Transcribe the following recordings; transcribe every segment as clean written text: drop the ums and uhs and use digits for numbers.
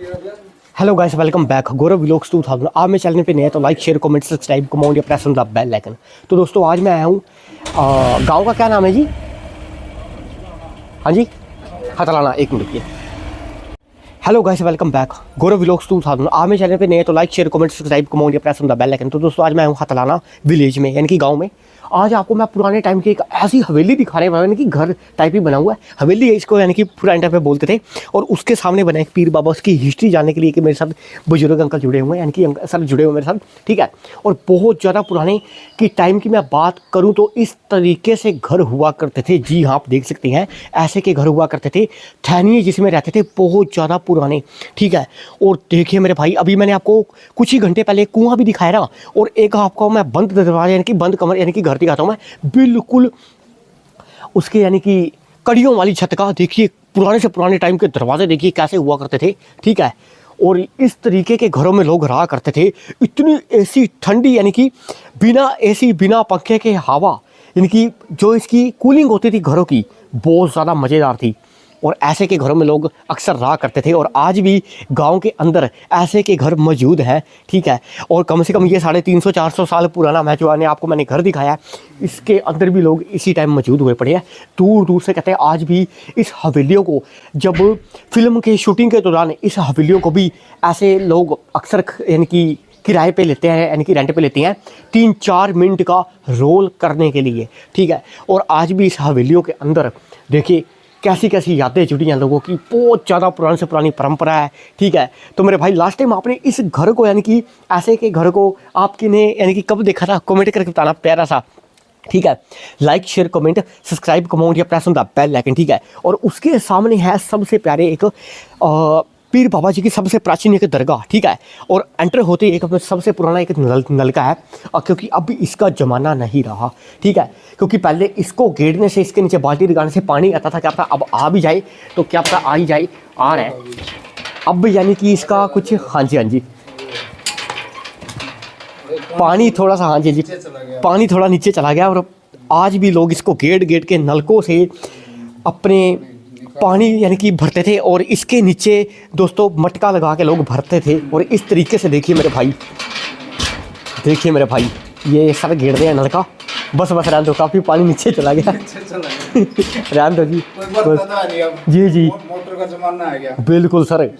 Hello guys, welcome back Gaurav vlogs 2000। आप मेरे channel पे नए हैं तो लाइक शेयर कमेंट सब्सक्राइब कमाउंट या press on the bell icon. तो दोस्तों आज मैं आया हूँ गांव का क्या नाम है जी? हाँ जी, हतलाना। एक मिनट रुकिए। Hello guys, welcome back Gaurav vlogs 2000। आप मेरे चैनल पे नए हैं तो लाइक शेयर कमेंट सब्सक्राइब कमाउंट या press on the bell icon. तो दोस्तों आज मैं हूँ हतलाना विलेज में, यानी कि गाँव में। आज आपको मैं पुराने टाइम की एक ऐसी हवेली दिखाने वाला हूं, यानी कि घर टाइप ही बना हुआ है, हवेली है इसको, यानी कि पुराने टाइम पे बोलते थे। और उसके सामने बना एक पीर बाबा, उसकी हिस्ट्री जानने के लिए कि मेरे साथ बुजुर्ग अंकल जुड़े हुए हैं, यानी कि सर जुड़े हुए मेरे साथ, ठीक है। और बहुत ज़्यादा पुराने की टाइम की मैं बात करूँ तो इस तरीके से घर हुआ करते थे। जी हाँ, आप देख सकते हैं ऐसे के घर हुआ करते थे, थैनिए जिसमें रहते थे, बहुत ज़्यादा पुराने, ठीक है। और देखिए मेरे भाई, अभी मैंने आपको कुछ ही घंटे पहले कुआं भी दिखाया ना, और एक आपको मैं बंद दरवाजा यानी कि बंद कमर यानी कि घर दिखाता हूँ मैं, बिल्कुल उसके यानी कि कड़ियों वाली छत का। देखिए पुराने से पुराने टाइम के दरवाजे देखिए कैसे हुआ करते थे, ठीक है। और इस तरीके के घरों में लोग रहा करते थे। इतनी एसी ठंडी, यानी कि बिना एसी बिना पंखे के हवा, यानी कि जो इसकी कूलिंग होती थी घरों की, बहुत ज़्यादा मज़ेदार थी। और ऐसे के घरों में लोग अक्सर रहा करते थे, और आज भी गांव के अंदर ऐसे के घर मौजूद हैं, ठीक है। और कम से कम ये 350-400 साल पुराना मैं जो आपको मैंने घर दिखाया है, इसके अंदर भी लोग इसी टाइम मौजूद हुए पड़े हैं। दूर दूर से कहते हैं आज भी इस हवेलियों को, जब फिल्म के शूटिंग के दौरान इस हवेलियों को भी ऐसे लोग अक्सर यानी कि किराए पे लेते हैं, यानी कि रेंट पे लेते हैं 3-4 मिनट का रोल करने के लिए, ठीक है। और आज भी इस हवेलियों के अंदर देखिए कैसी कैसी यादें जुड़ी हैं लोगों की, बहुत ज़्यादा पुराने से पुरानी परंपरा है, ठीक है। तो मेरे भाई लास्ट टाइम आपने इस घर को, यानी कि ऐसे के घर को आपने यानी कि कब देखा था, कमेंट करके बताना प्यारा सा, ठीक है। लाइक शेयर कमेंट सब्सक्राइब कमाउंट या press on the bell icon, ठीक है। और उसके सामने है सबसे प्यारे एक पीर बाबा जी की सबसे प्राचीन एक दरगाह, ठीक है। और एंटर होते ही एक सबसे पुराना एक नलका है, क्योंकि अब इसका ज़माना नहीं रहा, ठीक है। क्योंकि पहले इसको गेड़ने से, इसके नीचे बाल्टी लगाने से पानी आता था, क्या पता अब आ भी जाए, तो क्या पता आ ही जाए, आ रहा है अब, यानी कि इसका कुछ, हाँ जी हाँ जी, पानी थोड़ा सा, हाँ जी जी, पानी थोड़ा नीचे चला गया। और आज भी लोग इसको गेट गेट के नलकों से अपने पानी यानी कि भरते थे, और इसके नीचे दोस्तों मटका लगा के लोग भरते थे। और इस तरीके से देखिए मेरे भाई, देखिए मेरे भाई, ये सर घेर दिया नलका, बस बस रहने दो, काफ़ी पानी नीचे चला गया रहने दो जी, जी जी, मोटर का जमाना आ गया बिल्कुल सर।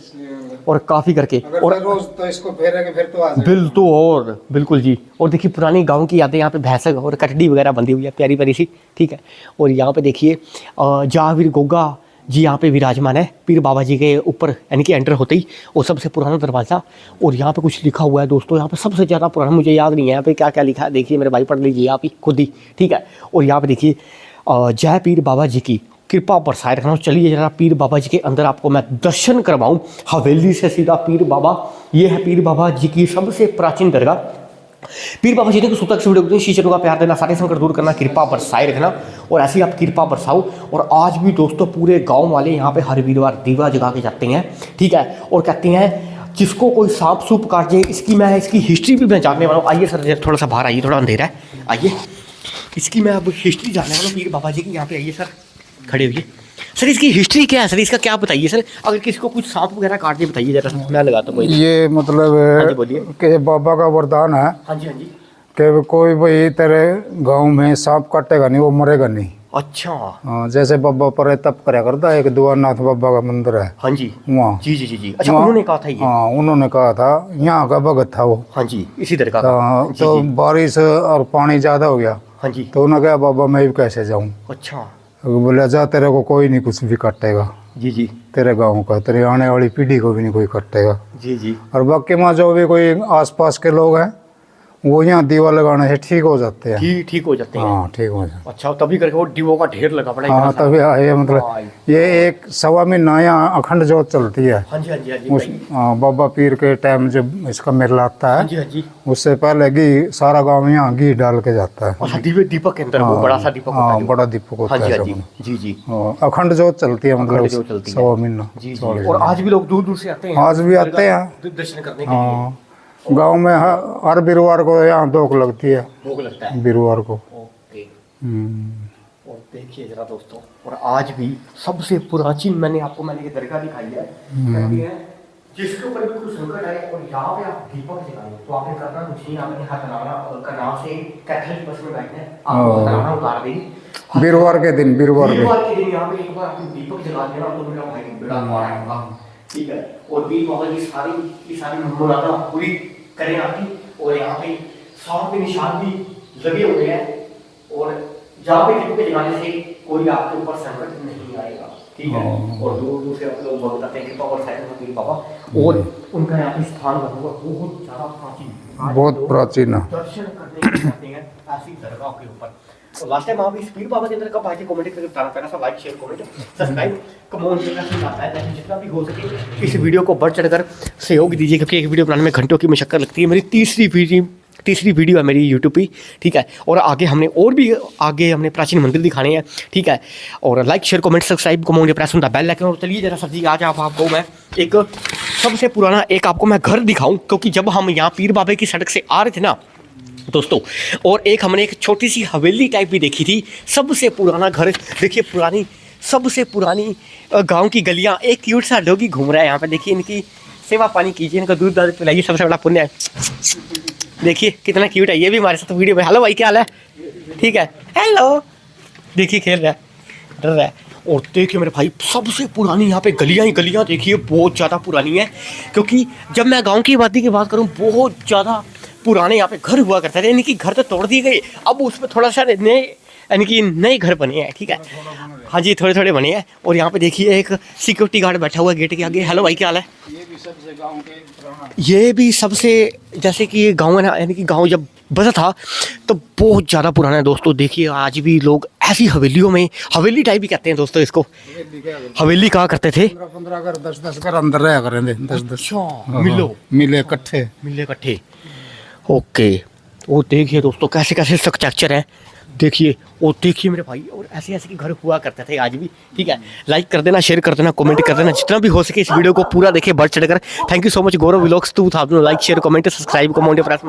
और काफ़ी करके, और रोज तो इसको फेरेंगे फिर तो आ जाएगा। बिल तो और बिल्कुल जी। और देखिए पुरानी गांव की यादें, यहाँ पे भैंस और कटड़ी वगैरह बंधी हुई है प्यारी प्यारी सी, ठीक है। और यहाँ पे देखिए जावीर गोगा जी यहाँ पे विराजमान है पीर बाबा जी के ऊपर, यानी कि एंटर होते ही वो सबसे पुराना दरवाज़ा। और यहाँ पे कुछ लिखा हुआ है दोस्तों, यहाँ पे सबसे ज़्यादा पुराना, मुझे याद नहीं है यहाँ पे क्या क्या लिखा है, देखिए मेरे भाई पढ़ लीजिए आप ही खुद ही, ठीक है। और यहाँ पे देखिए जय पीर बाबा जी की कृपा बरसाए रखना। चलिए जरा पीर बाबा जी के अंदर आपको मैं दर्शन करवाऊं, हवेली से सीधा पीर बाबा। ये है पीर बाबा जी की सबसे प्राचीन दरगाह। पीर बाबा जी ने सूतक से वीडियो शीशरों का प्यार देना, सारे संकट दूर करना, कृपा बरसाए रखना। और ऐसी आप कृपा बरसाओ। और आज भी दोस्तों पूरे गाँव वाले यहाँ पे हर वीरवार दीवा जगा के जाते हैं, ठीक है। और कहते हैं जिसको कोई सांप सूप काट जाए, इसकी हिस्ट्री भी मैं जानने वाला हूँ। आइए सर थोड़ा सा बाहर आइए, थोड़ा अंधेरा है, आइए इसकी मैं अब हिस्ट्री जानने वाला हूँ पीर बाबा जी की। यहाँ पे आइए सर, खड़े हुए सर, इसकी हिस्ट्री क्या है सर, इसका क्या बताइए सर। अगर किसी को कुछ सांप वगैरह काट दे बताइए जरा, मैं लगाता हूँ। ये मतलब हाँ जी बोलिए। कि बाबा का वरदान है हाँ जी हाँ जी। कि कोई भाई तेरे गांव में सांप काटेगा नहीं, वो मरेगा नहीं। अच्छा। हाँ, जैसे बाबा पर तप करया करता है, एक द्वारनाथ बाबा का मंदिर है, हाँ जी वहाँ। जी जी जी जी। अच्छा उन्होंने कहा था ये? हाँ, उन्होंने कहा था, यहाँ का भगत था वो। हाँ जी, इसी तरह का। तो बारिश और पानी ज्यादा हो गया, हाँ जी। तो उन्होंने कहा बाबा मैं भी कैसे जाऊँ। अच्छा। बोले जा, तेरे को कोई नहीं कुछ भी काटेगा, जी जी तेरे गांव का, तेरे आने वाली पीढ़ी को भी नहीं कोई काटेगा। जी जी। और बाकी वहाँ जो भी कोई आसपास के लोग हैं, वो यहाँ दीवा लगाने से ठीक हो जाते हैं। ठीक हो जाते हैं। हाँ, ठीक हो जाते। अच्छा, तभी करके वो दीवों का ढेर लगा पड़ा है। हाँ, तभी ये मतलब हाँ। ये 1-1.25 महीना यहाँ अखंड जोत चलती है। हाँ जी हाँ जी हाँ जी उस बाबा पीर के टाइम जब इसका मेला आता हाँ है, जी हाँ जी। उससे पहले घी सारा गांव यहाँ घी डाल के जाता है। और दीपक के अंदर वो बड़ा सा दीपक होता है। हाँ, बड़ा दीपक होता है। है। जी जी। अखंड जोत चलती है, मतलब 1.25 महीना। और आज भी लोग दूर दूर से आते हैं, आज भी आते हैं दर्शन करने के लिए। हाँ, गांव में हर वीरवार को यहाँ धोख लगती है, भोग लगता है वीरवार को। ओके। और देखिए जरा दोस्तों, और आज भी सबसे प्राचीन मैंने ये दरगाह दिखाई है, कहती है जिसके ऊपर भी कोई संकट आए और यहाँ पे आप दीपक जलाएं तो आपने करना कुछ नहीं, आपने हाथ लगाना और करनाल से कैथल बस में बैठना है, आपको लगाना उतार देगी। वीरवार के दिन यहाँ पे एक बार आपने दीपक जला देना तो मेरा भाई बड़ा पार होगा, ठीक है। और पीर बाबा की सारी मुरादा पूरी करें आपकी। और यहाँ पे सांप के निशान भी लगे हुए हैं और जहाँ पे दीपक जलाने से कोई आपके ऊपर संकट नहीं आएगा, ठीक है। और दूर दूर से आप लोग बहुत आते हैं कृपा और साइड में पीर बाबा, और उनका यहाँ पे स्थान बना हुआ बहुत ज़्यादा प्राचीन, बहुत प्राचीन है। दर्शन करने के लिए जाते हैं ऐसी दरगाह के ऊपर। तो लास्ट टाइम आप इस पीर बाबा के अंदर कब आए थे कमेंट करके बताना, पहला सा like share comment subscribe comment करना आता है, ताकि जितना भी हो सके इस वीडियो को बढ़ चढ़कर सहयोग दीजिए, क्योंकि एक वीडियो बनाने में घंटों की मशक्कत लगती है। मेरी तीसरी वीडियो है मेरी यूट्यूब पे, ठीक है। और आगे हमने प्राचीन मंदिर दिखाने हैं, ठीक है। और like share comment subscribe comment press on the bell icon. और चलिए जरा सर जी आज आपको मैं एक सबसे पुराना आपको मैं घर दिखाऊं, क्योंकि जब हम यहाँ पीर बाबे की सड़क से आ रहे थे ना दोस्तों, और हमने एक छोटी सी हवेली टाइप भी देखी थी। सबसे पुराना घर देखिए, सबसे पुरानी गांव की गलियां, एक क्यूट सा डॉगी घूम रहा है यहाँ पे, देखिए इनकी सेवा पानी कीजिए, इनका दूध दाद पिलाइए, सबसे बड़ा पुण्य है। देखिए कितना क्यूट है, ये भी हमारे साथ वीडियो में। हेलो भाई क्या हाल है, ठीक है, हेलो, देखिए खेल रहा है, डर रहा है। और देखिए मेरे भाई सबसे पुरानी यहाँ पे गलियाँ देखिए बहुत ज़्यादा पुरानी है, क्योंकि जब मैं गाँव की आबादी की बात करूँ बहुत ज़्यादा पुराने यहाँ पे घर हुआ करते थे। यानी कि घर तो तोड़ दिए गए, अब उसमें थोड़ा सा नए यानी कि नए घर बने हैं, ठीक है। हाँ जी थोड़े बने हैं। और यहाँ पे देखिए एक सिक्योरिटी गार्ड बैठा हुआ है गेट के आगे। हेलो भाई क्या हाल है। ये भी सबसे जैसे कि ये गाँव है ना, यानी कि गाँव जब बसा था तो बहुत ज़्यादा पुराना है दोस्तों। देखिए आज भी लोग ऐसी हवेलियों में, हवेली टाइप भी कहते हैं दोस्तों इसको, हवेली कहा करते थे। 15 घर 10 घर अंदर रहा करेंगे, 10 मिले इकट्ठे। ओके, वो देखिए दोस्तों कैसे स्ट्रक्चर है, देखिए। और देखिए मेरे भाई, और ऐसे के घर हुआ करते थे आज भी, ठीक है। लाइक कर देना, शेयर कर देना, कमेंट कर देना, जितना भी हो सके इस वीडियो को पूरा देखिए बढ़ चढ़कर। Thank you so much Gaurav vlogs 2000। Like share comment subscribe comment press